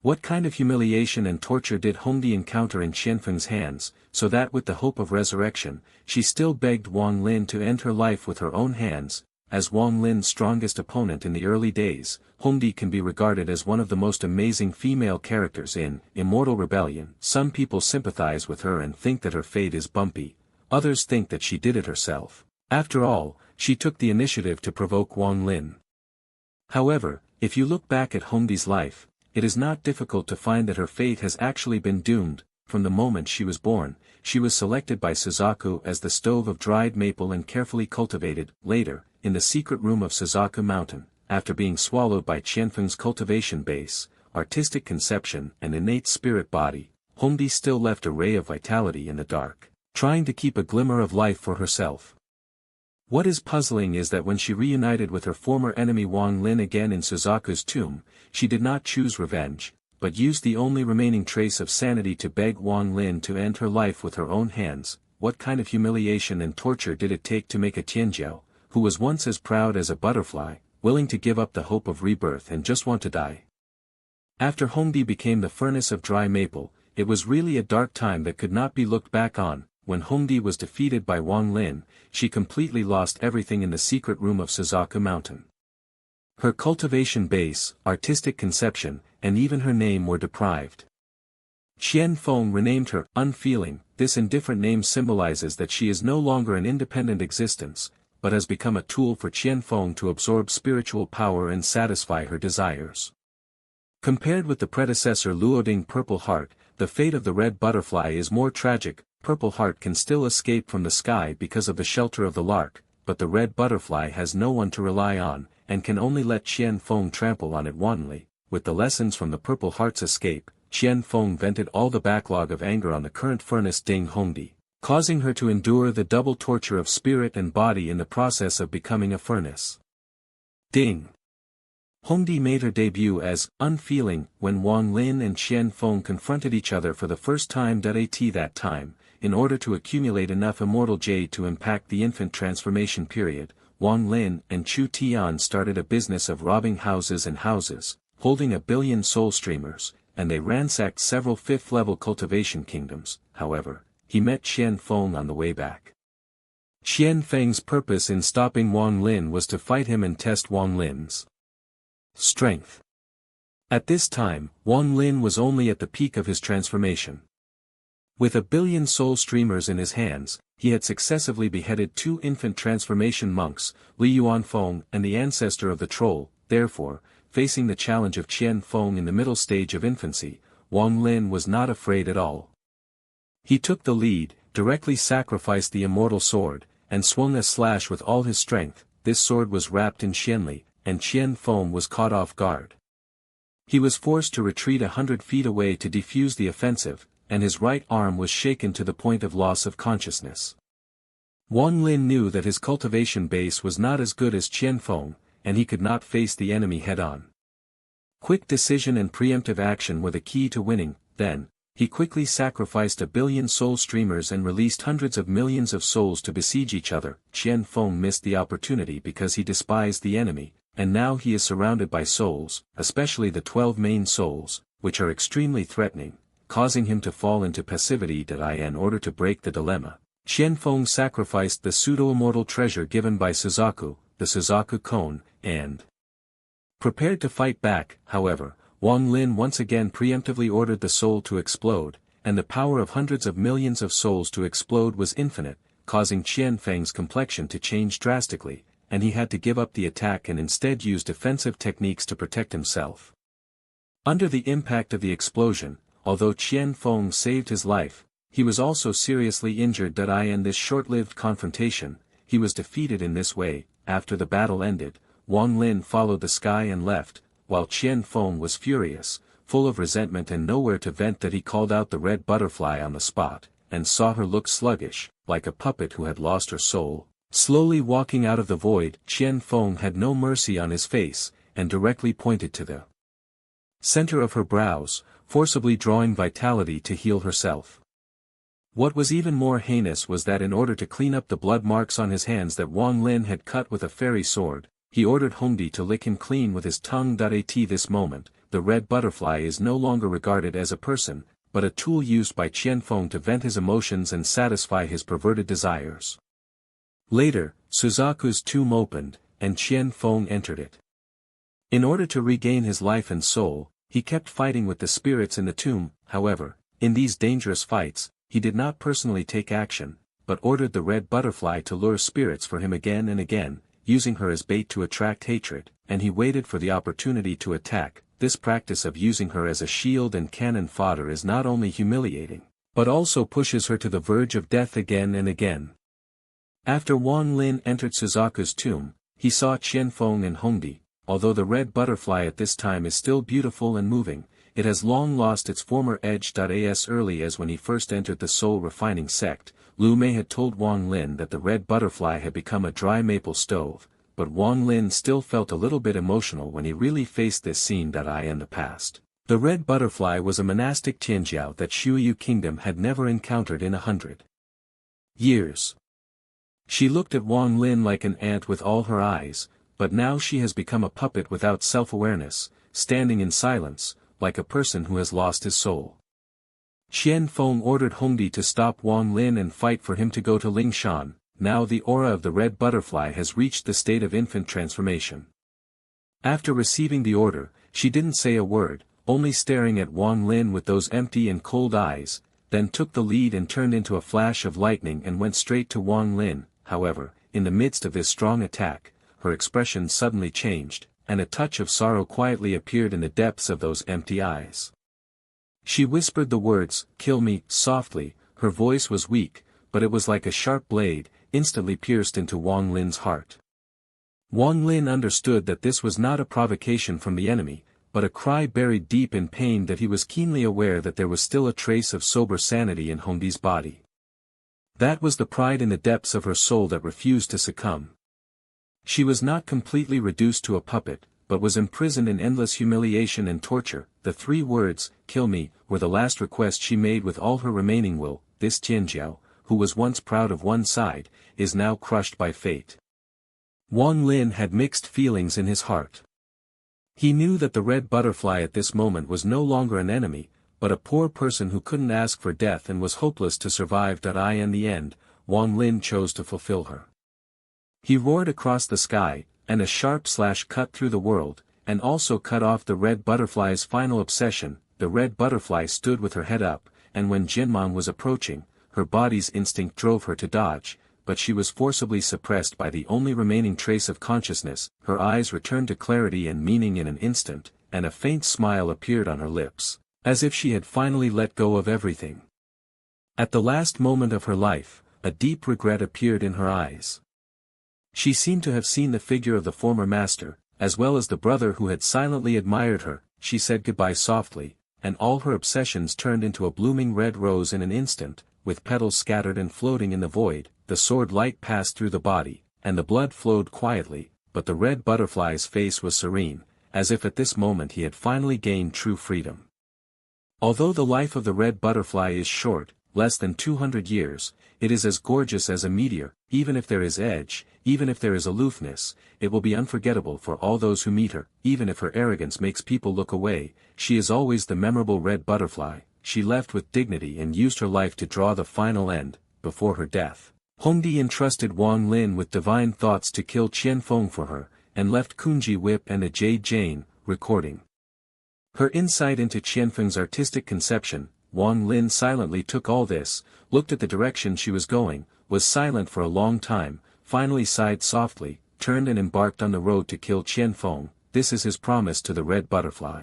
What kind of humiliation and torture did Hongdi encounter in Qianfeng's hands, so that with the hope of resurrection, she still begged Wang Lin to end her life with her own hands? As Wang Lin's strongest opponent in the early days, Hongdi can be regarded as one of the most amazing female characters in Immortal Rebellion. Some people sympathize with her and think that her fate is bumpy, others think that she did it herself. After all, she took the initiative to provoke Wang Lin. However, if you look back at Hongdi's life, it is not difficult to find that her fate has actually been doomed. From the moment she was born, she was selected by Suzaku as the stove of dried maple and carefully cultivated. Later, in the secret room of Suzaku Mountain, after being swallowed by Qianfeng's cultivation base, artistic conception and innate spirit body, Hongdi still left a ray of vitality in the dark, trying to keep a glimmer of life for herself. What is puzzling is that when she reunited with her former enemy Wang Lin again in Suzaku's tomb, she did not choose revenge, but used the only remaining trace of sanity to beg Wang Lin to end her life with her own hands. What kind of humiliation and torture did it take to make a Tianjiao, who was once as proud as a butterfly, willing to give up the hope of rebirth and just want to die? After Hongdi became the furnace of dry maple, it was really a dark time that could not be looked back on. When Hongdi was defeated by Wang Lin, she completely lost everything in the secret room of Suzaku Mountain. Her cultivation base, artistic conception, and even her name were deprived. Qianfeng renamed her Unfeeling. This indifferent name symbolizes that she is no longer an independent existence, but has become a tool for Qianfeng to absorb spiritual power and satisfy her desires. Compared with the predecessor Luoding Purple Heart, the fate of the red butterfly is more tragic. Purple Heart can still escape from the sky because of the shelter of the lark, but the red butterfly has no one to rely on, and can only let Qianfeng trample on it wantonly. With the lessons from the Purple Heart's escape, Qianfeng vented all the backlog of anger on the current furnace Ding Hongdi, causing her to endure the double torture of spirit and body in the process of becoming a furnace. Ding Hongdi made her debut as Unfeeling when Wang Lin and Qianfeng confronted each other for the first time. At that time, in order to accumulate enough immortal jade to impact the infant transformation period, Wang Lin and Chu Tian started a business of robbing houses and houses, holding 1 billion soul streamers, and they ransacked several 5th-level cultivation kingdoms. However, he met Qianfeng on the way back. Qianfeng's purpose in stopping Wang Lin was to fight him and test Wang Lin's strength. At this time, Wang Lin was only at the peak of his transformation. With 1 billion soul streamers in his hands, he had successively beheaded 2 infant transformation monks, Li Yuanfeng and the ancestor of the troll. Therefore, facing the challenge of Qianfeng in the middle stage of infancy, Wang Lin was not afraid at all. He took the lead, directly sacrificed the immortal sword, and swung a slash with all his strength. This sword was wrapped in Qianli, and Qianfeng was caught off guard. He was forced to retreat 100 feet away to defuse the offensive, and his right arm was shaken to the point of loss of consciousness. Wang Lin knew that his cultivation base was not as good as Qianfeng, and he could not face the enemy head-on. Quick decision and preemptive action were the key to winning. Then, he quickly sacrificed 1 billion soul streamers and released hundreds of millions of souls to besiege each other. Qianfeng missed the opportunity because he despised the enemy, and now he is surrounded by souls, especially the 12 main souls, which are extremely threatening, causing him to fall into passivity. In order to break the dilemma, Qianfeng sacrificed the pseudo-immortal treasure given by Suzaku, the Suzaku Cone, and prepared to fight back. However, Wang Lin once again preemptively ordered the soul to explode, and the power of hundreds of millions of souls to explode was infinite, causing Qianfeng's complexion to change drastically, and he had to give up the attack and instead use defensive techniques to protect himself. Under the impact of the explosion, although Qianfeng saved his life, he was also seriously injured. In this short-lived confrontation, he was defeated in this way. After the battle ended, Wang Lin followed the sky and left, while Qianfeng was furious, full of resentment and nowhere to vent. He called out the red butterfly on the spot, and saw her look sluggish, like a puppet who had lost her soul, slowly walking out of the void. Qianfeng had no mercy on his face, and directly pointed to the center of her brows, forcibly drawing vitality to heal herself. What was even more heinous was that in order to clean up the blood marks on his hands that Wang Lin had cut with a fairy sword, he ordered Hongdi to lick him clean with his tongue. At this moment, the red butterfly is no longer regarded as a person, but a tool used by Qianfeng to vent his emotions and satisfy his perverted desires. Later, Suzaku's tomb opened, and Qianfeng entered it. In order to regain his life and soul, he kept fighting with the spirits in the tomb. However, in these dangerous fights, he did not personally take action, but ordered the red butterfly to lure spirits for him again and again, using her as bait to attract hatred, and he waited for the opportunity to attack. This practice of using her as a shield and cannon fodder is not only humiliating, but also pushes her to the verge of death again and again. After Wang Lin entered Suzaku's tomb, he saw Qianfeng and Hongdi. Although the red butterfly at this time is still beautiful and moving, it has long lost its former edge. As early as when he first entered the soul refining sect, Lu Mei had told Wang Lin that the red butterfly had become a dry maple stove, but Wang Lin still felt a little bit emotional when he really faced this scene. In the past, the red butterfly was a monastic Tianjiao that Shuyu Kingdom had never encountered in 100 years. She looked at Wang Lin like an ant with all her eyes, but now she has become a puppet without self-awareness, standing in silence, like a person who has lost his soul. Qianfeng ordered Hongdi to stop Wang Lin and fight for him to go to Lingshan. Now the aura of the red butterfly has reached the state of infant transformation. After receiving the order, she didn't say a word, only staring at Wang Lin with those empty and cold eyes, then took the lead and turned into a flash of lightning and went straight to Wang Lin. However, in the midst of this strong attack, her expression suddenly changed, and a touch of sorrow quietly appeared in the depths of those empty eyes. She whispered the words, "Kill me," softly. Her voice was weak, but it was like a sharp blade, instantly pierced into Wang Lin's heart. Wang Lin understood that this was not a provocation from the enemy, but a cry buried deep in pain. That he was keenly aware that there was still a trace of sober sanity in Hongdi's body. That was the pride in the depths of her soul that refused to succumb. She was not completely reduced to a puppet, but was imprisoned in endless humiliation and torture. The 3 words, "Kill me," were the last request she made with all her remaining will. This Tianjiao, who was once proud of one side, is now crushed by fate. Wang Lin had mixed feelings in his heart. He knew that the red butterfly at this moment was no longer an enemy, but a poor person who couldn't ask for death and was hopeless to survive. In the end, Wang Lin chose to fulfill her. He roared across the sky, and a sharp slash cut through the world, and also cut off the red butterfly's final obsession. The red butterfly stood with her head up, and when Jinman was approaching, her body's instinct drove her to dodge, but she was forcibly suppressed by the only remaining trace of consciousness. Her eyes returned to clarity and meaning in an instant, and a faint smile appeared on her lips, as if she had finally let go of everything. At the last moment of her life, a deep regret appeared in her eyes. She seemed to have seen the figure of the former master, as well as the brother who had silently admired her. She said goodbye softly, and all her obsessions turned into a blooming red rose in an instant, with petals scattered and floating in the void. The sword light passed through the body, and the blood flowed quietly, but the red butterfly's face was serene, as if at this moment he had finally gained true freedom. Although the life of the red butterfly is short, less than 200 years, it is as gorgeous as a meteor. Even if there is edge, even if there is aloofness, it will be unforgettable for all those who meet her. Even if her arrogance makes people look away, she is always the memorable red butterfly. She left with dignity and used her life to draw the final end. Before her death, Hongdi entrusted Wang Lin with divine thoughts to kill Qianfeng for her, and left Kunji Whip and a jade Jane, recording her insight into Qianfeng's artistic conception. Wang Lin silently took all this, looked at the direction she was going, was silent for a long time, finally sighed softly, turned and embarked on the road to kill Qianfeng. This is his promise to the red butterfly.